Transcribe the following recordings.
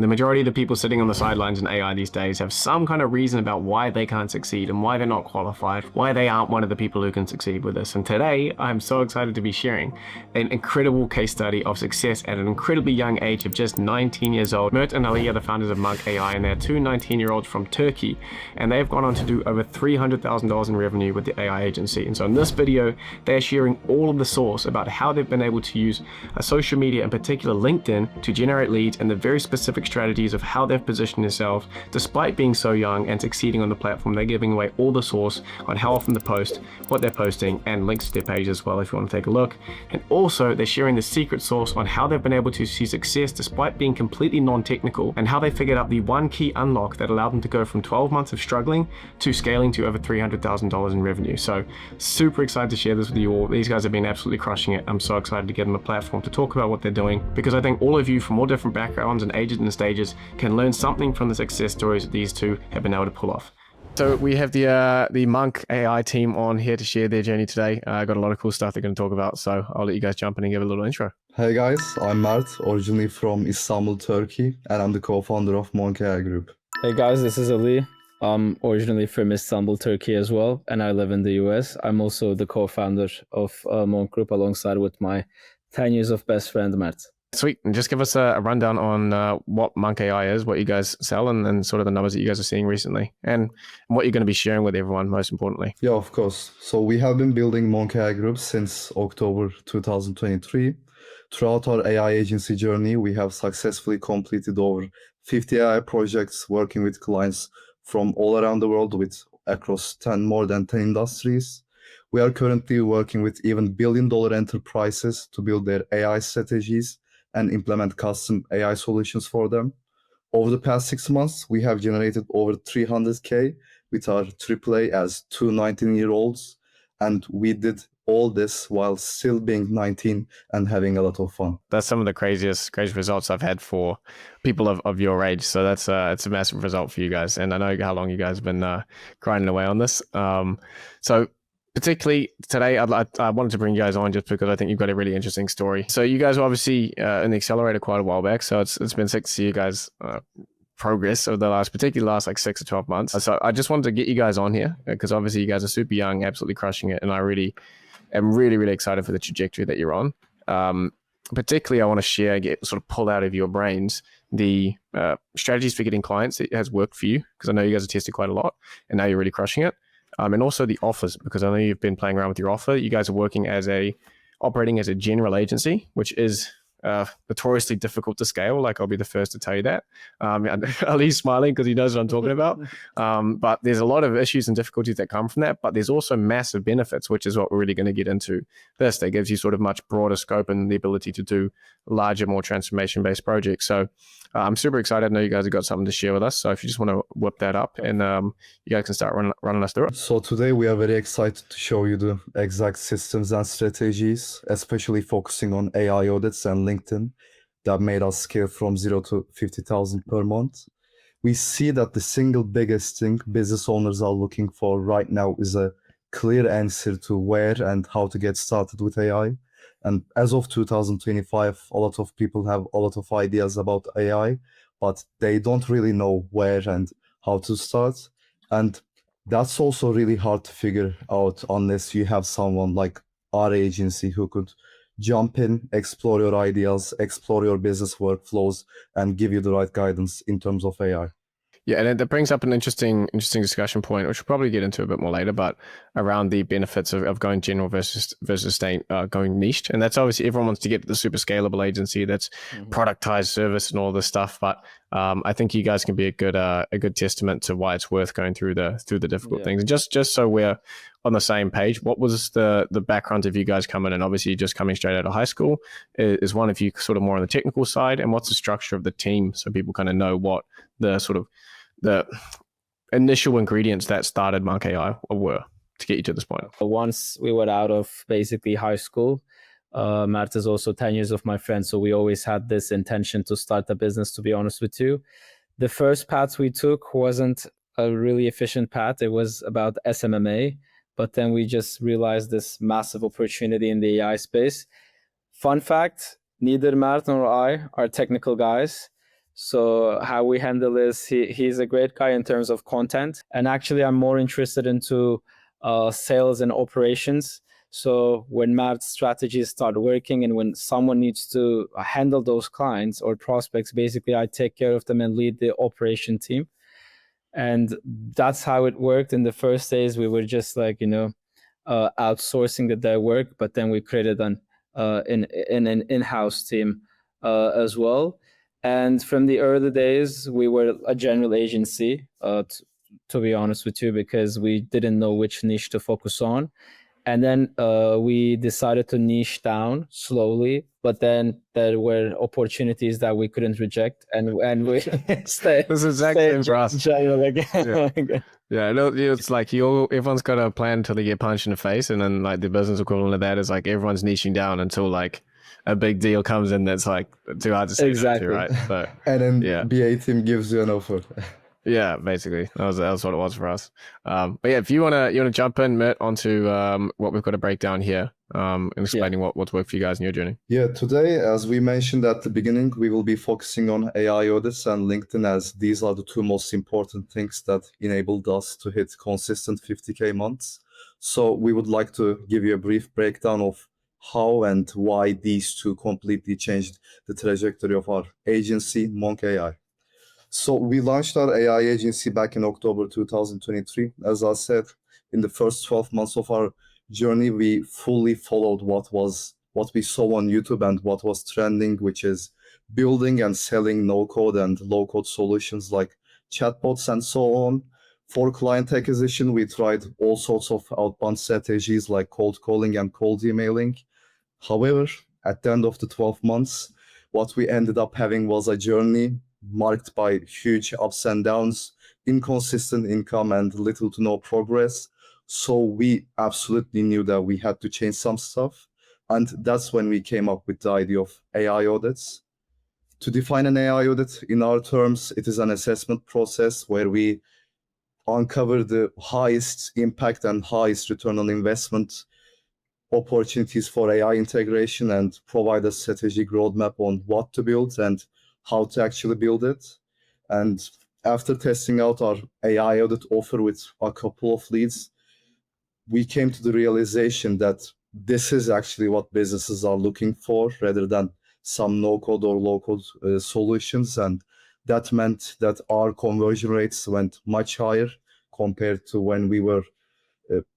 The majority of the people sitting on the sidelines in AI these days have some kind of reason about why they can't succeed and why they're not qualified, why they aren't one of the people who can succeed with this. And today, I'm so excited to be sharing an incredible case study of success at an incredibly young age of just 19 years old. Mert and Ali are the founders of Monk AI, and they're two 19-year-olds from Turkey, and they've gone on to do over $300,000 in revenue with the AI agency. And so in this video, they're sharing all of the source about how they've been able to use a social media, in particular LinkedIn, to generate leads and the very specific strategies of how they've positioned themselves despite being so young and succeeding on the platform. They're giving away all the source on how often to post, what they're posting, and links to their page as well if you want to take a look. And also they're sharing the secret sauce on how they've been able to see success despite being completely non-technical, and how they figured out the one key unlock that allowed them to go from 12 months of struggling to scaling to over $300,000 in revenue. So super excited to share this with you all. These guys have been absolutely crushing it. I'm so excited to get them a platform to talk about what they're doing, because I think all of you from all different backgrounds and ages and stages can learn something from the success stories that these two have been able to pull off. So we have the Monk AI team on here to share their journey today. Got a lot of cool stuff they're going to talk about, so I'll let you guys jump in and give a little intro. Hey guys, I'm Mert, originally from Istanbul, Turkey, and I'm the co-founder of Monk AI Group. Hey guys, this is Ali. I'm originally from Istanbul, Turkey as well, and I live in the US. I'm also the co-founder of Monk Group alongside with my 10 years of best friend, Mert. Sweet. And just give us a rundown on what Monk AI is, what you guys sell, and sort of the numbers that you guys are seeing recently, and what you're going to be sharing with everyone, most importantly. Yeah, of course. So we have been building Monk AI Group since October 2023. Throughout our AI agency journey, we have successfully completed over 50 AI projects, working with clients from all around the world across more than 10 industries. We are currently working with even billion-dollar enterprises to build their AI strategies and implement custom AI solutions for them. Over the past 6 months, we have generated over 300K with our AAA as two 19-year-olds, and we did all this while still being 19 and having a lot of fun. That's some of the craziest results I've had for people of your age. So that's it's a massive result for you guys. And I know how long you guys have been grinding away on this. So particularly today, I wanted to bring you guys on just because I think you've got a really interesting story. So you guys were obviously in the accelerator quite a while back. So it's been sick to see you guys progress over particularly the last like 6 to 12 months. So I just wanted to get you guys on here because obviously you guys are super young, absolutely crushing it. And I really am really excited for the trajectory that you're on. Particularly, I want to share, sort of pull out of your brains the strategies for getting clients that has worked for you, because I know you guys have tested quite a lot and now you're really crushing it. And also the offers, because I know you've been playing around with your offer. You guys are operating as a general agency, which is notoriously difficult to scale. Like, I'll be the first to tell you that. Ali's smiling because he knows what I'm talking about. But there's a lot of issues and difficulties that come from that, but there's also massive benefits, which is what we're really going to get into this. That gives you sort of much broader scope and the ability to do larger, more transformation-based projects. So I'm super excited. I know you guys have got something to share with us. So if you just want to whip that up, and you guys can start running us through it. So today we are very excited to show you the exact systems and strategies, especially focusing on AI audits and LinkedIn, that made us scale from 0 to 50,000 per month. We see that the single biggest thing business owners are looking for right now is a clear answer to where and how to get started with AI. And as of 2025, a lot of people have a lot of ideas about AI, but they don't really know where and how to start. And that's also really hard to figure out unless you have someone like our agency who could jump in, explore your ideas, explore your business workflows, and give you the right guidance in terms of AI. Yeah, and that brings up an interesting discussion point, which we'll probably get into a bit more later, but around the benefits of going general versus staying going niched. And that's obviously, everyone wants to get the super scalable agency that's productized service and all this stuff. But I think you guys can be a good testament to why it's worth going through the difficult things. And just so we're on the same page, what was the background of you guys coming in? Obviously, just coming straight out of high school. Is one of you sort of more on the technical side? And what's the structure of the team, so people kind of know what the sort of the initial ingredients that started Monk AI were to get you to this point? Once we were out of basically high school, Mert is also 10 years of my friend, so we always had this intention to start a business, to be honest with you. The first path we took wasn't a really efficient path. It was about SMMA, but then we just realized this massive opportunity in the AI space. Fun fact, neither Mert nor I are technical guys. So how we handle this, he's a great guy in terms of content. And actually, I'm more interested into sales and operations. So when Mert's strategies start working and when someone needs to handle those clients or prospects, basically I take care of them and lead the operation team. And that's how it worked. In the first days, we were just like, outsourcing their work, but then we created an in-house team as well. And from the early days, we were a general agency, to be honest with you, because we didn't know which niche to focus on. And then we decided to niche down slowly, but then there were opportunities that we couldn't reject, and we stay. This is exactly same for us. General again. Yeah, it's like everyone's got a plan until they get punched in the face, and then like the business equivalent of that is like everyone's niching down until like a big deal comes in that's like too hard to say Exactly. no to, right? So And then BA team gives you an offer. yeah, basically that was what it was for us. But yeah, if you wanna jump in, Mert, onto what we've got to break down here, and explaining what's worked for you guys in your journey. Yeah, today, as we mentioned at the beginning, we will be focusing on AI audits and LinkedIn, as these are the two most important things that enabled us to hit consistent 50K months. So we would like to give you a brief breakdown of how and why these two completely changed the trajectory of our agency, Monk AI. So we launched our AI agency back in October 2023. As I said, in the first 12 months of our journey, we fully followed what we saw on YouTube and what was trending, which is building and selling no-code and low-code solutions like chatbots and so on. For client acquisition, we tried all sorts of outbound strategies like cold calling and cold emailing. However, at the end of the 12 months, what we ended up having was a journey marked by huge ups and downs, inconsistent income, and little to no progress. So we absolutely knew that we had to change some stuff. And that's when we came up with the idea of AI audits. To define an AI audit in our terms, it is an assessment process where we uncover the highest impact and highest return on investment opportunities for AI integration and provide a strategic roadmap on what to build and how to actually build it. And after testing out our AI audit offer with a couple of leads, we came to the realization that this is actually what businesses are looking for rather than some no-code or low-code solutions. And that meant that our conversion rates went much higher compared to when we were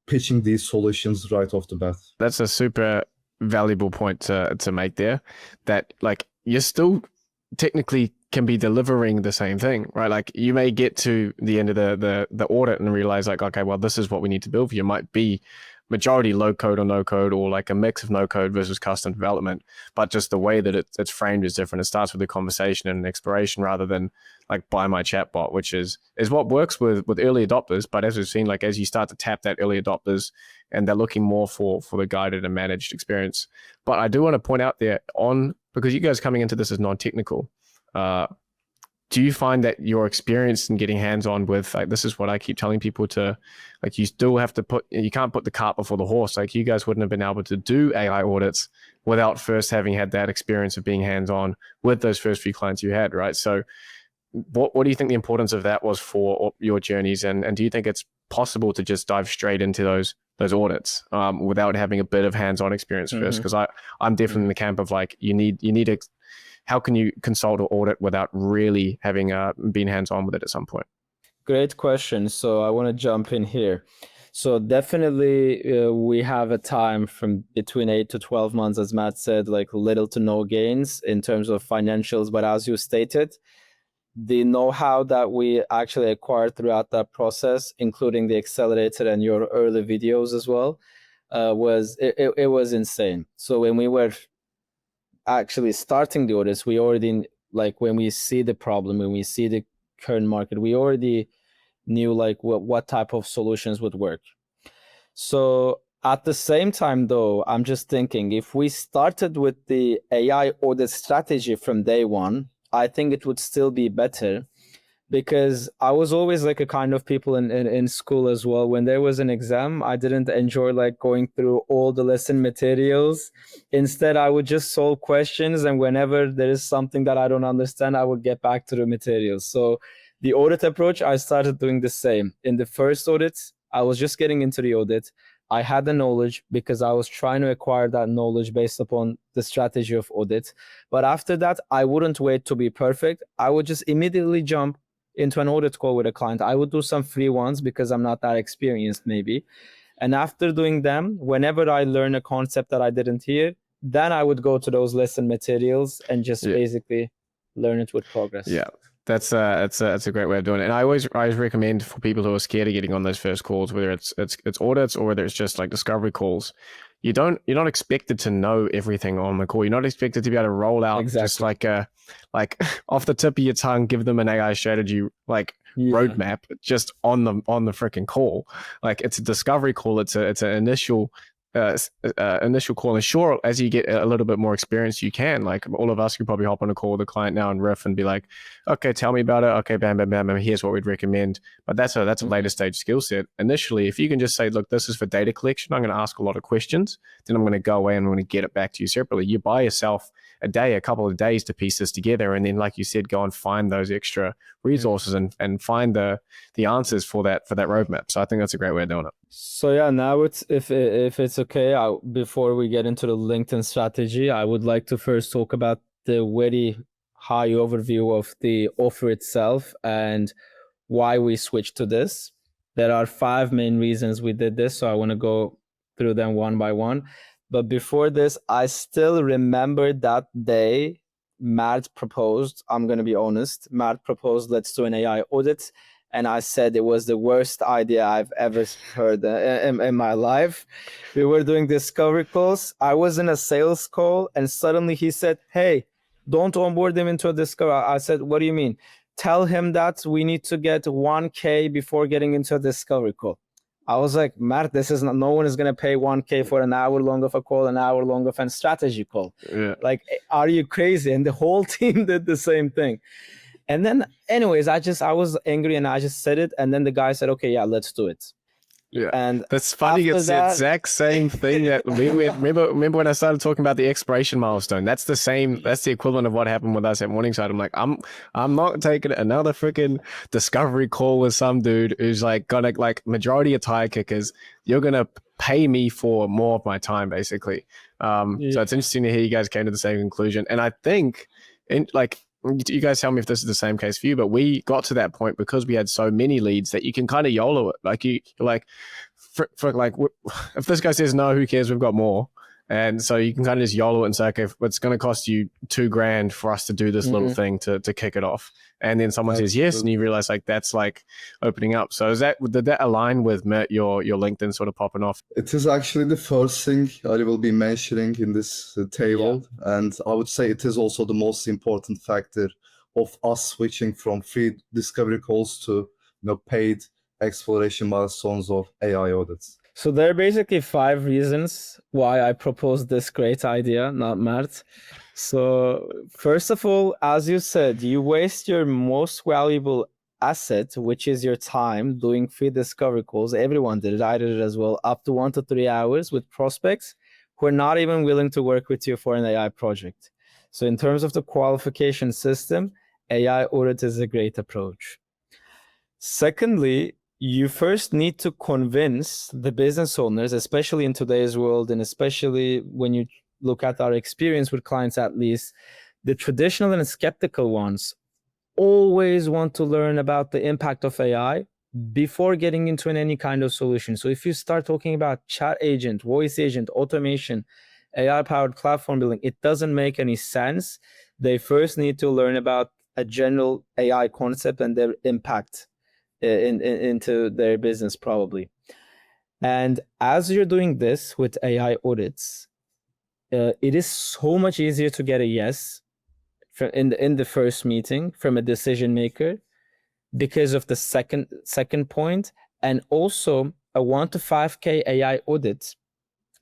pitching these solutions right off the bat. That's a super valuable point to make there, that like you're still technically can be delivering the same thing, right? Like you may get to the end of the audit and realize like, okay, well, this is what we need to build for you. It might be majority low code or no code, or like a mix of no code versus custom development, but just the way that it's framed is different. It starts with a conversation and an exploration rather than like buy my chatbot, which is what works with early adopters. But as we've seen, like as you start to tap that early adopters and they're looking more for the guided and managed experience. But I do want to point out there because you guys coming into this as non-technical, do you find that your experience in getting hands-on with, like, this is what I keep telling people to, like, you still have to you can't put the cart before the horse. Like you guys wouldn't have been able to do AI audits without first having had that experience of being hands-on with those first few clients you had, right? So what do you think the importance of that was for your journeys? And do you think it's possible to just dive straight into those audits without having a bit of hands-on experience first? Because I'm definitely in the camp of like, you need how can you consult or audit without really having been hands-on with it at some point? Great question. So I want to jump in here. So definitely we have a time from between 8 to 12 months, as Matt said, like little to no gains in terms of financials. But as you stated, the know-how that we actually acquired throughout that process, including the accelerator and your early videos as well, was insane. So when we were actually starting the audits, we already, like, when we see the problem, when we see the current market, we already knew like what type of solutions would work. So at the same time though, I'm just thinking, if we started with the AI audit strategy from day one, I think it would still be better, because I was always like a kind of people in school as well. When there was an exam, I didn't enjoy like going through all the lesson materials. Instead, I would just solve questions, and whenever there is something that I don't understand, I would get back to the materials. So the audit approach, I started doing the same. In the first audit, I was just getting into the audit. I had the knowledge because I was trying to acquire that knowledge based upon the strategy of audit. But after that, I wouldn't wait to be perfect. I would just immediately jump into an audit call with a client. I would do some free ones because I'm not that experienced maybe. And after doing them, whenever I learn a concept that I didn't hear, then I would go to those lesson materials and just basically learn it with progress. Yeah. That's a great way of doing it. And I always recommend for people who are scared of getting on those first calls, whether it's audits or whether it's just like discovery calls, you're not expected to know everything on the call. You're not expected to be able to roll out just like off the tip of your tongue, give them an AI strategy roadmap just on the freaking call. Like, it's a discovery call. It's an initial call, and sure, as you get a little bit more experience, you can, like, all of us could probably hop on a call with a client now and riff and be like, okay, tell me about it. Okay, bam, bam, bam, bam, here's what we'd recommend. But that's a later stage skill set. Initially, if you can just say, look, this is for data collection, I'm going to ask a lot of questions, then I'm going to go away and I'm going to get it back to you separately. You buy yourself a couple of days to piece this together, and then, like you said, go and find those extra resources and find the answers for that roadmap. So I think that's a great way of doing it. So yeah, now if it's okay, before we get into the LinkedIn strategy, I would like to first talk about the very high overview of the offer itself and why we switched to this. There are 5 main reasons we did this, so I want to go through them one by one. But before this, I still remember that day Mert proposed, I'm going to be honest, Mert proposed, let's do an AI audit. And I said it was the worst idea I've ever heard in my life. We were doing discovery calls. I was in a sales call, and suddenly he said, hey, don't onboard him into a discovery. I said, what do you mean? Tell him that we need to get 1K before getting into a discovery call. I was like, Mert, no one is going to pay 1K for an hour long of a call, an hour long of a strategy call. Yeah. Like, are you crazy? And the whole team did the same thing. And then, anyways, I was angry and I just said it. And then the guy said, okay, yeah, let's do it. Yeah, and that's funny. It's the exact same thing that remember when I started talking about the expiration milestone. That's the same. That's the equivalent of what happened with us at Morningside. I'm like, I'm not taking another freaking discovery call with some dude who's like gonna, like, majority of tire kickers. You're gonna pay me for more of my time, basically. So it's interesting to hear you guys came to the same conclusion. And I think, you guys tell me if this is the same case for you, but we got to that point because we had so many leads that you can kind of YOLO it. Like, you're like, if this guy says no, who cares? We've got more. And so you can kind of just YOLO it and say, okay, it's going to cost you $2,000 for us to do this little thing to kick it off. And then someone says yes, and you realize, like, that's like opening up. So did that align with Mert, your LinkedIn sort of popping off? It is actually the first thing I will be mentioning in this table. Yeah. And I would say it is also the most important factor of us switching from free discovery calls to paid exploration milestones of AI audits. So there are basically 5 reasons why I proposed this great idea, not Mert. So first of all, as you said, you waste your most valuable asset, which is your time, doing free discovery calls. Everyone did it. I did it as well, up to 1 to 3 hours with prospects who are not even willing to work with you for an AI project. So in terms of the qualification system, AI audit is a great approach. Secondly, you first need to convince the business owners, especially in today's world, and especially when you look at our experience with clients, at least, the traditional and skeptical ones always want to learn about the impact of AI before getting into any kind of solution. So if you start talking about chat agent, voice agent, automation, AI-powered platform building, it doesn't make any sense. They first need to learn about a general AI concept and their impact into their business, probably. And as you're doing this with AI audits, it is so much easier to get a yes in the first meeting from a decision maker because of the second point, and also a 1 to 5K AI audit.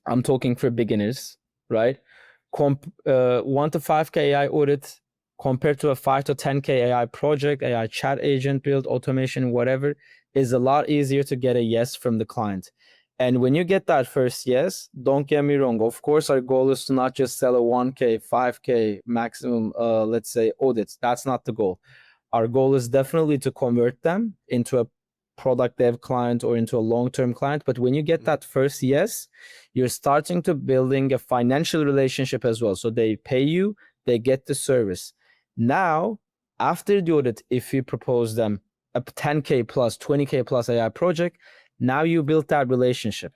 I'm talking for beginners, right? 1 to 5K AI audit compared to a 5 to 10K AI project, AI chat agent build, automation, whatever, is a lot easier to get a yes from the client. And when you get that first yes, don't get me wrong. Of course, our goal is to not just sell a 1K, 5K maximum, let's say, audits. That's not the goal. Our goal is definitely to convert them into a product dev client or into a long-term client. But when you get that first yes, you're starting to building a financial relationship as well. So they pay you, they get the service. Now, after the audit, if you propose them a 10K plus, 20K plus AI project, now you built that relationship.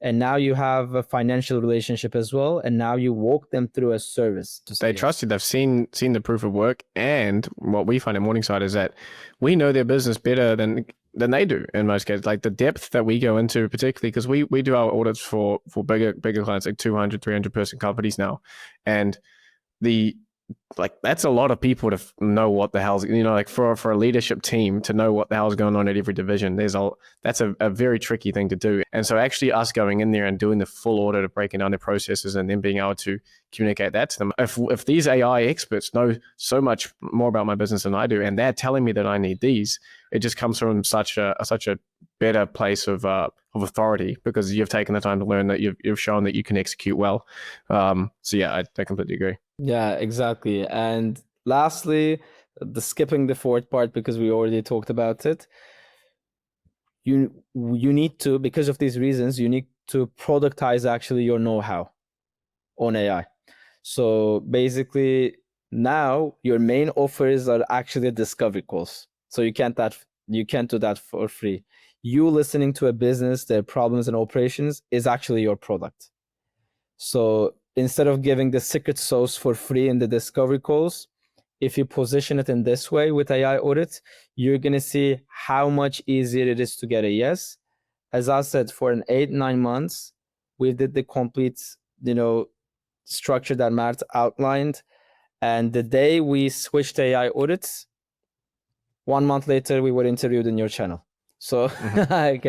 And now you have a financial relationship as well. And now you walk them through a service. They trust you. They've seen the proof of work. And what we find at Morningside is that we know their business better than they do in most cases. Like the depth that we go into, particularly because we do our audits for bigger clients, like 200, 300 person companies now. And that's a lot of people to know what the hell's, like for a leadership team to know what the hell's going on at every division. That's a very tricky thing to do. And so actually us going in there and doing the full audit of breaking down their processes and then being able to communicate that to them. If these AI experts know so much more about my business than I do, and they're telling me that I need these, it just comes from such a better place of authority, because you've taken the time to learn, that you've shown that you can execute well. So yeah, I completely agree. Yeah, exactly. And lastly, skipping the fourth part because we already talked about it. You need to, because of these reasons, you need to productize actually your know-how on AI. So basically, now your main offers are actually discovery calls. So you can't do that for free. You listening to a business, their problems and operations is actually your product. So instead of giving the secret sauce for free in the discovery calls, if you position it in this way with AI audits, you're going to see how much easier it is to get a yes. As I said, for an 8-9 months, we did the complete, structure that Mert outlined. And the day we switched AI audits, 1 month later, we were interviewed in your channel. So I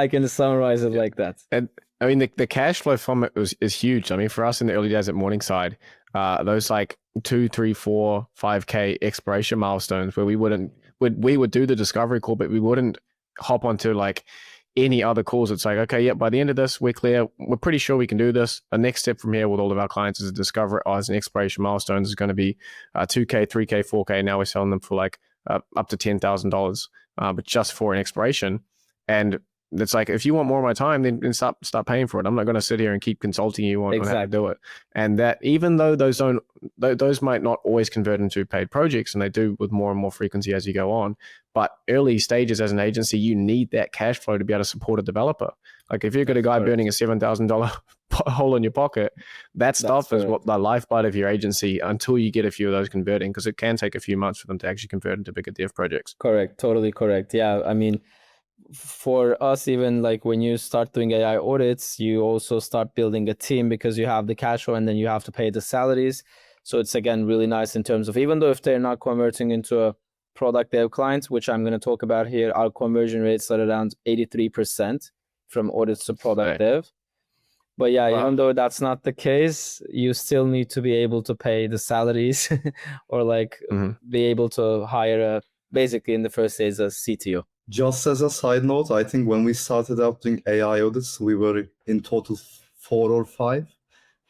can summarize it like that. And I mean, the cash flow from it is huge. I mean, for us in the early days at Morningside, those like 2, 3, 4, 5K exploration milestones where we would do the discovery call, but we wouldn't hop onto like any other calls. It's like, okay, yeah, by the end of this, we're clear. We're pretty sure we can do this. The next step from here with all of our clients is a discovery, as an exploration milestone is going to be 2K, 3K, 4K. Now we're selling them for like up to $10,000, but just for an exploration. And it's like, if you want more of my time, then stop paying for it. I'm not going to sit here and keep consulting you on how to do it. And that, even though those might not always convert into paid projects, and they do with more and more frequency as you go on, but early stages as an agency, you need that cash flow to be able to support a developer. Like if you've got a guy burning a $7,000 hole in your pocket, that stuff is what the lifeblood of your agency until you get a few of those converting, because it can take a few months for them to actually convert into bigger dev projects. Correct. Totally correct. Yeah. I mean, for us, even like when you start doing AI audits, you also start building a team because you have the cash flow and then you have to pay the salaries. So it's, again, really nice in terms of, even though if they're not converting into a product dev client, which I'm going to talk about here, our conversion rates are around 83% from audits to product dev. But yeah, even though that's not the case, you still need to be able to pay the salaries or like be able to hire basically in the first stage a CTO. Just as a side note, I think when we started out doing AI audits, we were in total 4 or 5.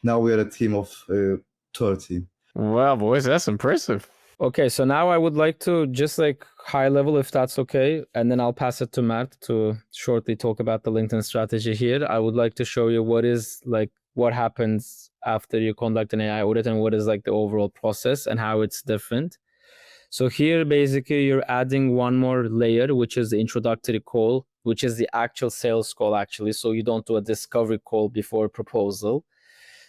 Now we are a team of 30. Wow, boys, that's impressive. Okay, so now I would like to just like high level, if that's okay, and then I'll pass it to Mert to shortly talk about the LinkedIn strategy here. I would like to show you what happens after you conduct an AI audit and what is like the overall process and how it's different. So here, basically, you're adding one more layer, which is the introductory call, which is the actual sales call, actually. So you don't do a discovery call before proposal.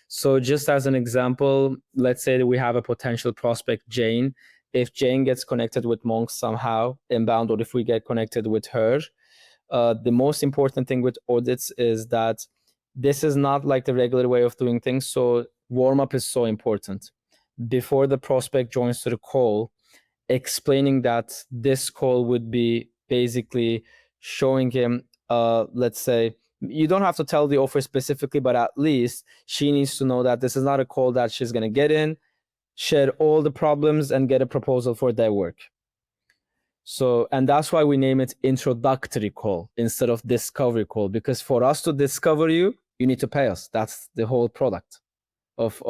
So just as an example, let's say that we have a potential prospect, Jane. If Jane gets connected with Monk somehow inbound, or if we get connected with her, the most important thing with audits is that this is not like the regular way of doing things. So warm-up is so important. Before the prospect joins to the call, explaining that this call would be basically showing him, let's say, you don't have to tell the offer specifically, but at least she needs to know that this is not a call that she's going to get in, share all the problems, and get a proposal for their work. So, and that's why we name it introductory call instead of discovery call, because for us to discover you, you need to pay us. That's the whole product of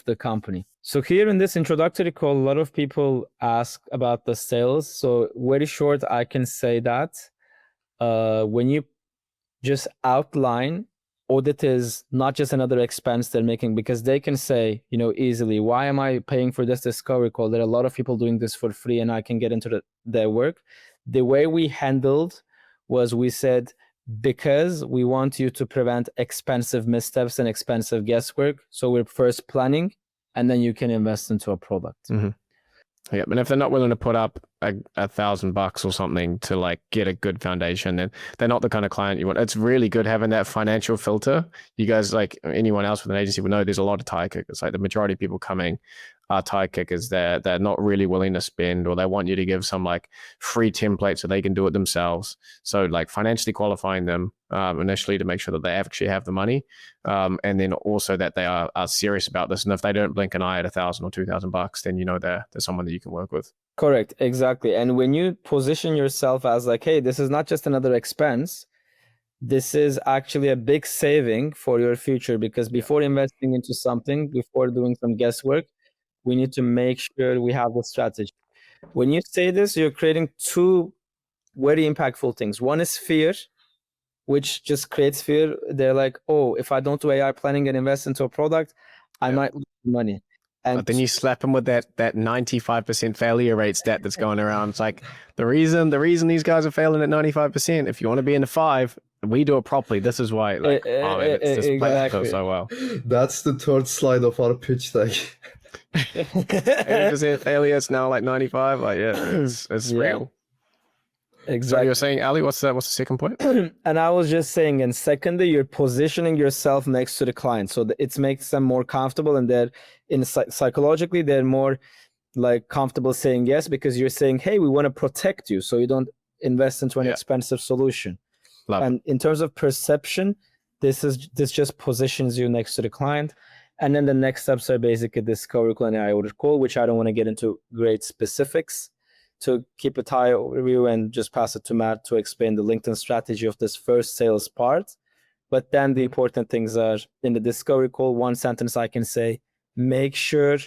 the company. So here in this introductory call, a lot of people ask about the sales. So very short, I can say that when you just outline, audit is not just another expense they're making, because they can say, you know, easily, why am I paying for this discovery call? There are a lot of people doing this for free and I can get into their work. The way we handled was we said, because we want you to prevent expensive missteps and expensive guesswork. So we're first planning, and then you can invest into a product. Mm-hmm. Yeah, but if they're not willing to put up $1,000 or something to like get a good foundation, then they're not the kind of client you want. It's really good having that financial filter. You guys, like anyone else with an agency, would know there's a lot of tire kickers. Like the majority of people coming are tire kickers. They're not really willing to spend, or they want you to give some like free template so they can do it themselves. So like financially qualifying them initially to make sure that they actually have the money, and then also that they are serious about this. And if they don't blink an eye at $1,000 or $2,000, then you know they're someone that you can work with. Correct, exactly. And when you position yourself as like, hey, this is not just another expense, this is actually a big saving for your future, because before investing into something, before doing some guesswork, we need to make sure we have the strategy. When you say this, you're creating two very impactful things. One is fear, which just creates fear. They're like, oh, if I don't do AI planning and invest into a product, I might lose money. And but then you slap them with that 95% failure rate stat that's going around. It's like the reason these guys are failing at 95%. If you want to be in the 5, we do it properly. This is why. Like, oh man, it's just exactly. so well. That's the third slide of our pitch deck. 80% failure. It's now like 95. Like it's real. Exactly. So you were saying, Ali, what's the second point? And I was just saying, and secondly, you're positioning yourself next to the client, so that it makes them more comfortable, and they're psychologically they're more like comfortable saying yes, because you're saying, hey, we want to protect you, so you don't invest into an expensive solution. And in terms of perception, this just positions you next to the client. And then the next steps are basically discovery call and AI audit call, which I don't want to get into great specifics. To keep a high overview and just pass it to Mert to explain the LinkedIn strategy of this first sales part. But then the important things are in the discovery call. One sentence I can say, make sure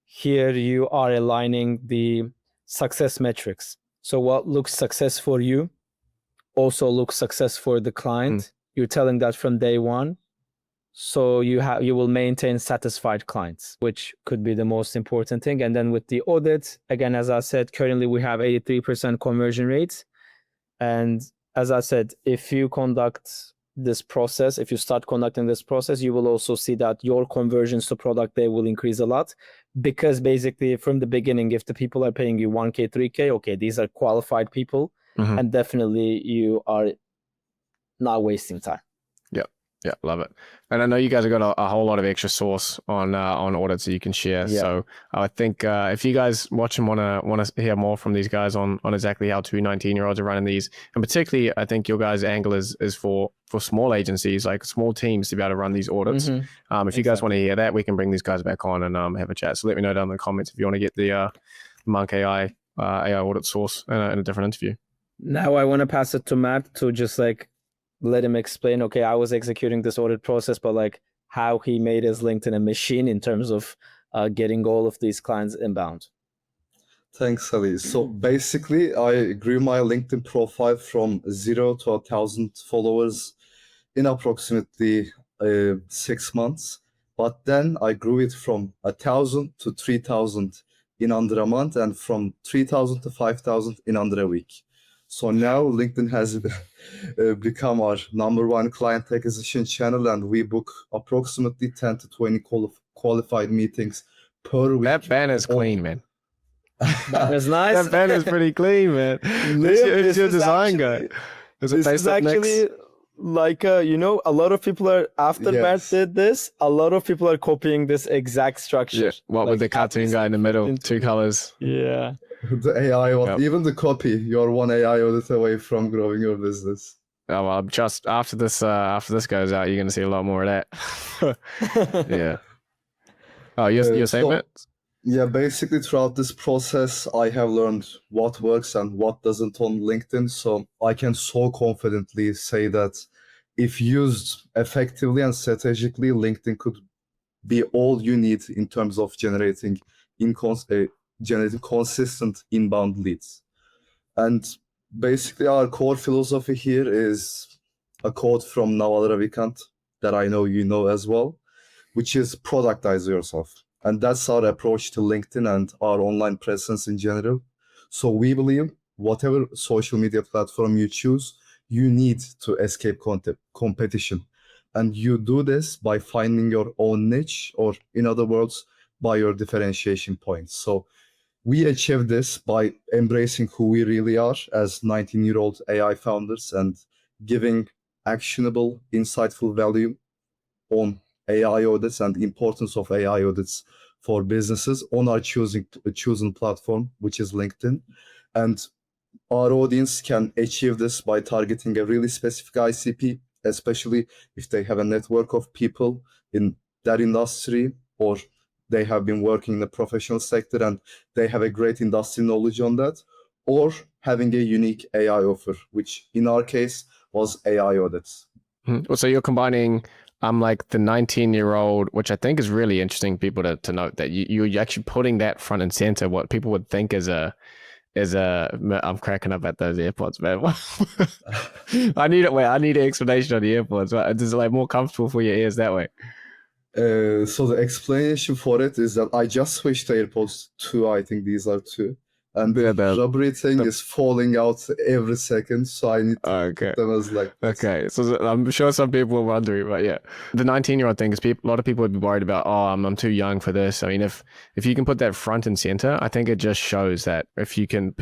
here you are aligning the success metrics. So what looks success for you also looks success for the client. You're telling that from day one. So you will maintain satisfied clients, which could be the most important thing. And then with the audit, again, as I said, currently we have 83% conversion rates. And as I said, if you conduct this process, if you start conducting this process, you will also see that your conversions to product day will increase a lot, because basically from the beginning, if the people are paying you 1K, 3K, okay, these are qualified people, and definitely you are not wasting time. Yeah, love it. And I know you guys have got a whole lot of extra source on audits that you can share. Yeah. So I think if you guys watching want to hear more from these guys on exactly how 2 19-year-olds are running these, and particularly I think your guys' angle is for small agencies, like small teams, to be able to run these audits. If you guys want to hear that, we can bring these guys back on and have a chat. So let me know down in the comments if you want to get the Monk AI audit source in a different interview. Now I want to pass it to Matt to just like let him explain, okay, I was executing this audit process, but like how he made his LinkedIn a machine in terms of getting all of these clients inbound. Thanks, Ali. So basically, I grew my LinkedIn profile from 0 to 1,000 followers in approximately 6 months. But then I grew it from 1,000 to 3,000 in under a month, and from 3,000 to 5,000 in under a week. So now LinkedIn has become our #1 client acquisition channel, and we book approximately 10 to 20 qualified meetings per week. That banner's clean, man. That's nice. That banner's pretty clean, man. Who's your design guy? This is actually like, a lot of people are, after Mert did this, a lot of people are copying this exact structure. Yeah. What, like, with the cartoon guy in the middle, 2 colors. Yeah. The AI audit, even the copy, you're one AI audit away from growing your business. Oh, well, just after this goes out, you're going to see a lot more of that. Yeah. Oh, you're saying that? Yeah, basically throughout this process, I have learned what works and what doesn't on LinkedIn. So I can so confidently say that if used effectively and strategically, LinkedIn could be all you need in terms of generating consistent inbound leads. And basically, our core philosophy here is a quote from Naval Ravikant that I know you know as well, which is productize yourself. And that's our approach to LinkedIn and our online presence in general. So we believe whatever social media platform you choose, you need to escape competition. And you do this by finding your own niche, or in other words, by your differentiation points. So we achieve this by embracing who we really are as 19-year-old AI founders and giving actionable, insightful value on AI audits and the importance of AI audits for businesses on our chosen platform, which is LinkedIn. And our audience can achieve this by targeting a really specific ICP, especially if they have a network of people in that industry, or they have been working in the professional sector and they have a great industry knowledge on that, or having a unique AI offer, which in our case was AI audits. Well, so you're combining like the 19-year-old, which I think is really interesting, people to note that you're actually putting that front and center, what people would think is I'm cracking up at those AirPods, man. I need an explanation on the AirPods. Is it like more comfortable for your ears that way? So the explanation for it is that I just switched AirPods 2. I think these are 2. And Yeah, the rubbery thing the- is falling out every second, so I need to Okay. put them as like this. Okay, so I'm sure some people were wondering, but yeah, the 19-year-old thing is a lot of people would be worried about. Oh, I'm too young for this. I mean, if you can put that front and center, I think it just shows that if you can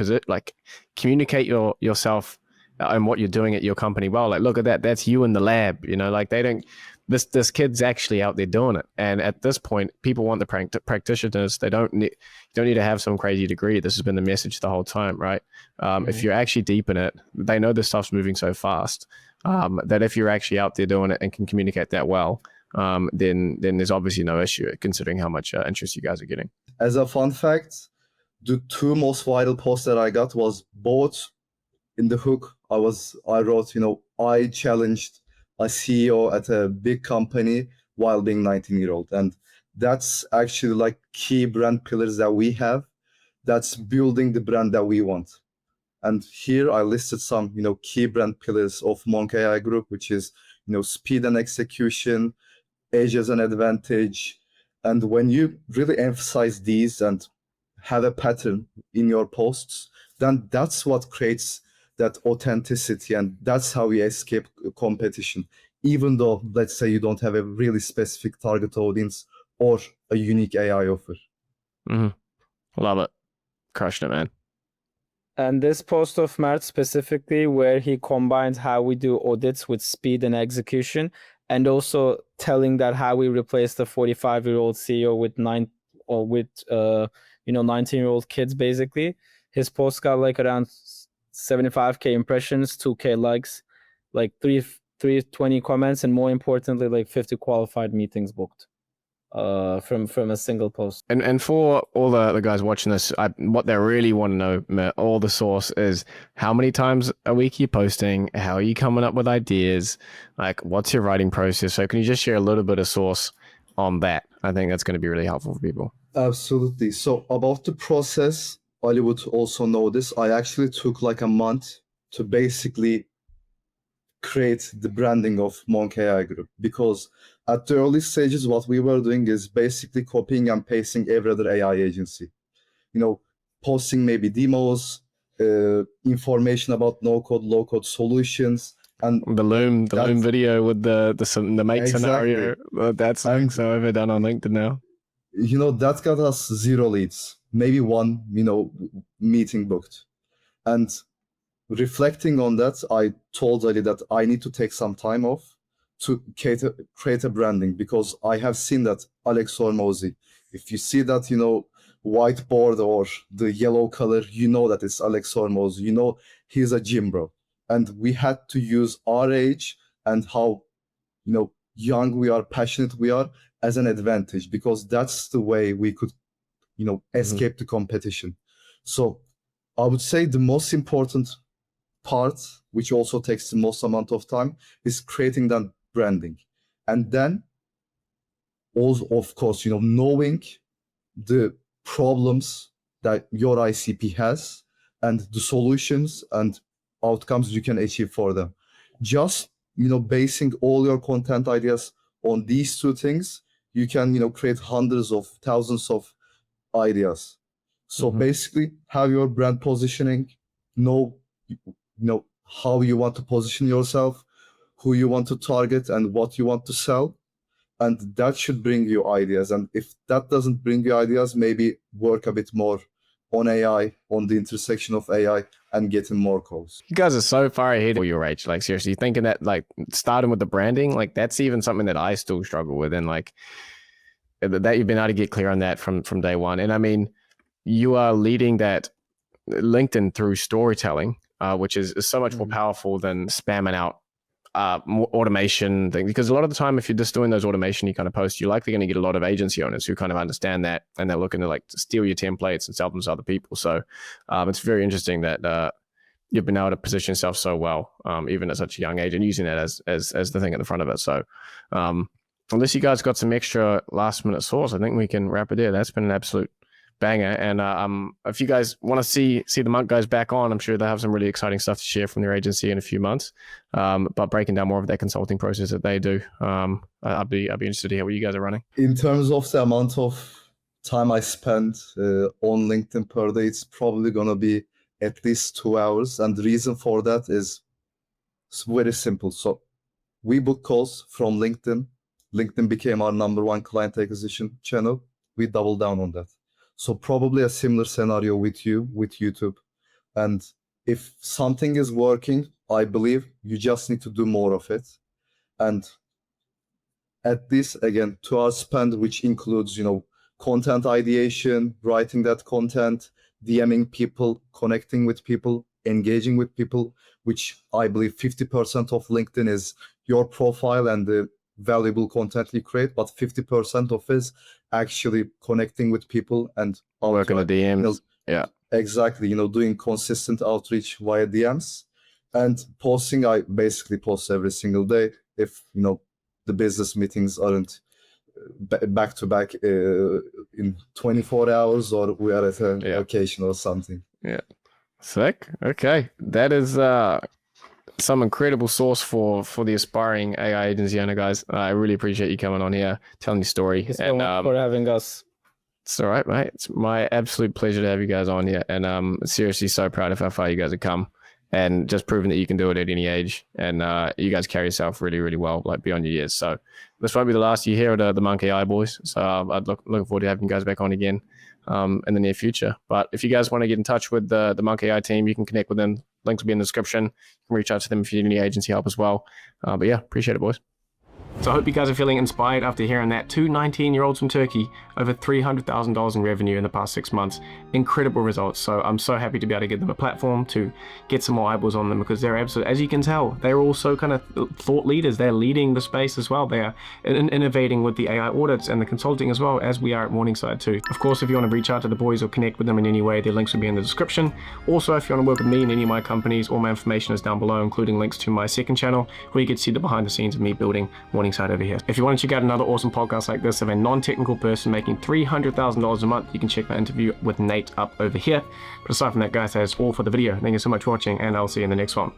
communicate yourself and what you're doing at your company well, like look at that, that's you in the lab. You know, like they don't. This kid's actually out there doing it, and at this point, people want the practitioners. They don't need to have some crazy degree. This has been the message the whole time, right? If you're actually deep in it, they know this stuff's moving so fast that if you're actually out there doing it and can communicate that well, then there's obviously no issue considering how much interest you guys are getting. As a fun fact, the 2 most viral posts that I got was both in the hook. I wrote, I challenged a CEO at a big company while being 19-year-old. And that's actually like key brand pillars that we have. That's building the brand that we want. And here I listed some, key brand pillars of Monk AI Group, which is, speed and execution, edge as an advantage. And when you really emphasize these and have a pattern in your posts, then that's what creates that authenticity, and that's how you escape competition. Even though, let's say, you don't have a really specific target audience or a unique AI offer. Love it. Crushed it, man. And this post of Mert specifically, where he combines how we do audits with speed and execution, and also telling that how we replace the 45-year-old CEO with 19-year-old kids, basically. His post got like around 75K impressions, 2K likes, like 320 comments, and more importantly, like 50 qualified meetings booked from a single post. And for all the guys watching this, what they really want to know, all the source is how many times a week you're posting, how are you coming up with ideas, like what's your writing process. So can you just share a little bit of source on that? I think that's going to be really helpful for people. Absolutely. So about the process, Ali would also know this. I actually took like a month to basically create the branding of Monk AI Group, because at the early stages, what we were doing is basically copying and pasting every other AI agency. Posting maybe demos, information about no-code, low-code solutions, and The Loom video with the mate scenario. That's something so overdone on LinkedIn now. That got us 0 leads, maybe 1, meeting booked. And reflecting on that, I told Ali that I need to take some time off to create a branding, because I have seen that Alex Hormozy. If you see that, whiteboard or the yellow color, that it's Alex Hormozy. He's a gym bro. And we had to use our age and how, young we are, passionate we are, as an advantage, because that's the way we could escape the competition. So I would say the most important part, which also takes the most amount of time, is creating that branding. And then also, of course, knowing the problems that your ICP has and the solutions and outcomes you can achieve for them. Just, basing all your content ideas on these two things, you can, create hundreds of thousands of ideas. So basically have your brand positioning, know how you want to position yourself, who you want to target, and what you want to sell. And that should bring you ideas. And if that doesn't bring you ideas, maybe work a bit more on AI, on the intersection of AI, and getting more calls. You guys are so far ahead of your age. Like, seriously, thinking that, like, starting with the branding, like, that's even something that I still struggle with. And, like, that you've been able to get clear on that from day one. And I mean, you are leading that LinkedIn through storytelling, which is so much more powerful than spamming out more automation thing, because a lot of the time if you're just doing those automation you kind of posts, you're likely going to get a lot of agency owners who kind of understand that, and they're looking to like steal your templates and sell them to other people. So it's very interesting that you've been able to position yourself so well, even at such a young age, and using that as the thing at the front of it. So unless you guys got some extra last minute sauce, I think we can wrap it there. That's been an absolute banger. And if you guys want to see the Monk guys back on, I'm sure they'll have some really exciting stuff to share from their agency in a few months, but breaking down more of that consulting process that they do. I'd be interested to hear what you guys are running. In terms of the amount of time I spend on LinkedIn per day, it's probably going to be at least 2 hours. And the reason for that is very simple. So we book calls from LinkedIn. LinkedIn became our #1 client acquisition channel. We double down on that. So probably a similar scenario with you, with YouTube. And if something is working, I believe you just need to do more of it. And at this, again, 2 hours spent, which includes, content ideation, writing that content, DMing people, connecting with people, engaging with people, which I believe 50% of LinkedIn is your profile and the valuable content you create, but 50% of is actually connecting with people and working the DMs. Yeah, exactly. Doing consistent outreach via DMs and posting. I basically post every single day. If the business meetings aren't back to back in 24 hours, or we are at a occasion or something. Yeah, sick. Okay, that is some incredible source for the aspiring AI agency owner, guys. I really appreciate you coming on here, telling your story. Thank you so much for having us. It's all right, mate. It's my absolute pleasure to have you guys on here, and I'm seriously so proud of how far you guys have come, and just proving that you can do it at any age. And you guys carry yourself really, really well, like beyond your years. So this won't be the last you hear of the Monk AI boys. So I'd looking forward to having you guys back on again in the near future. But if you guys want to get in touch with the Monk AI team, you can connect with them. Links will be in the description. You can reach out to them if you need any agency help as well. But yeah, appreciate it, boys. So I hope you guys are feeling inspired after hearing that. 2 19-year-olds from Turkey, over $300,000 in revenue in the past 6 months. Incredible results. So I'm so happy to be able to give them a platform to get some more eyeballs on them, because they're absolutely, as you can tell, they're also kind of thought leaders. They're leading the space as well. They are innovating with the AI audits and the consulting as well, as we are at Morningside too. Of course, if you want to reach out to the boys or connect with them in any way, their links will be in the description. Also, if you want to work with me in any of my companies, all my information is down below, including links to my second channel, where you get to see the behind the scenes of me building Morningside over here. If you want to check out another awesome podcast like this of a non-technical person making $300,000 a month, you can check my interview with Nate up over here. But aside from that, guys, that's all for the video. Thank you so much for watching, and I'll see you in the next one.